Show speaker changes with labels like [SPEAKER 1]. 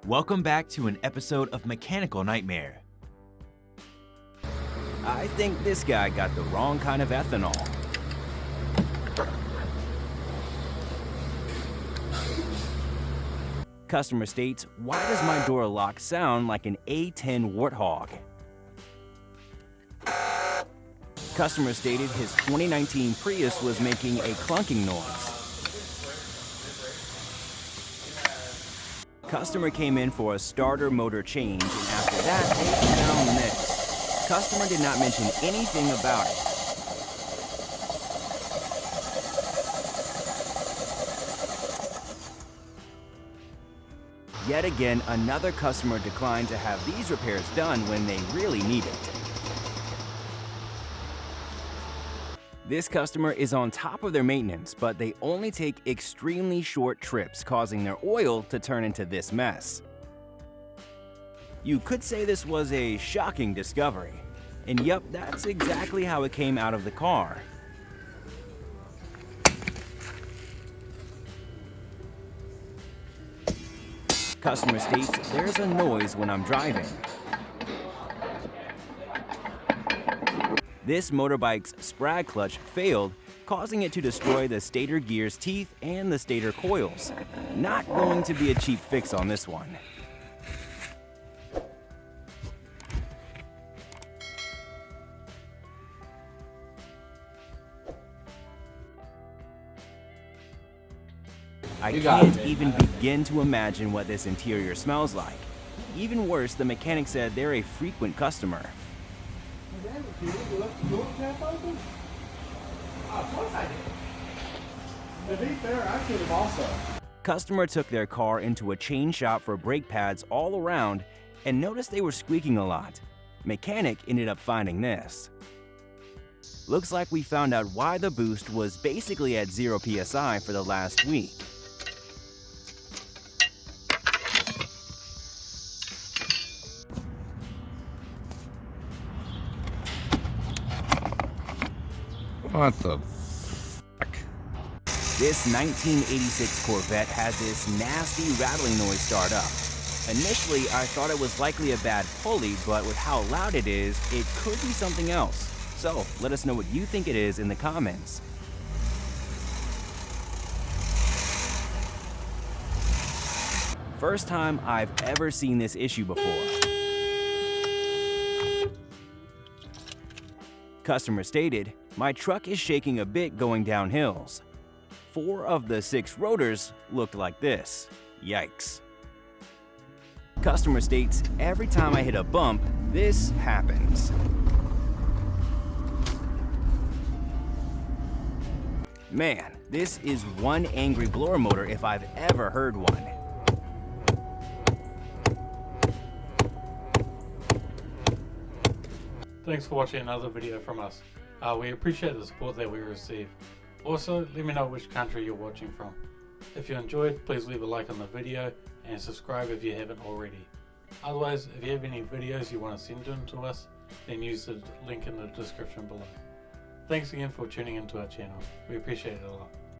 [SPEAKER 1] Welcome back to an episode of Mechanical Nightmare. I think this guy got the wrong kind of ethanol. Customer states, why does my door lock sound like an A10 warthog? Customer stated his 2019 Prius was making a clunking noise. Customer came in for a starter motor change, and after that, they found this. Customer did not mention anything about it. Yet again, another customer declined to have these repairs done when they really need it. This customer is on top of their maintenance, but they only take extremely short trips, causing their oil to turn into this mess. You could say this was a shocking discovery. And yep, that's exactly how it came out of the car. Customer states, there's a noise when I'm driving. This motorbike's sprag clutch failed, causing it to destroy the stator gear's teeth and the stator coils. Not going to be a cheap fix on this one. I can't even begin to imagine what this interior smells like. Even worse, the mechanic said they're a frequent customer.
[SPEAKER 2] You left the door cap open? Of course I did. To be fair, I could have also.
[SPEAKER 1] Customer took their car into a chain shop for brake pads all around and noticed they were squeaking a lot. Mechanic ended up finding this. Looks like we found out why the boost was basically at 0 psi for the last week.
[SPEAKER 3] What the fuck?
[SPEAKER 1] This 1986 Corvette had this nasty rattling noise start up. Initially, I thought it was likely a bad pulley, but with how loud it is, it could be something else. So, let us know what you think it is in the comments. First time I've ever seen this issue before. Customer stated, my truck is shaking a bit going down hills. 4 of the 6 rotors looked like this. Yikes. Customer states, every time I hit a bump, this happens. Man, this is one angry blower motor if I've ever heard one.
[SPEAKER 4] Thanks for watching another video from us. We appreciate the support that we receive. Also, let me know which country you're watching from. If you enjoyed, please leave a like on the video and subscribe if you haven't already. Otherwise, if you have any videos you want to send in to us, then use the link in the description below. Thanks again for tuning into our channel. We appreciate it a lot.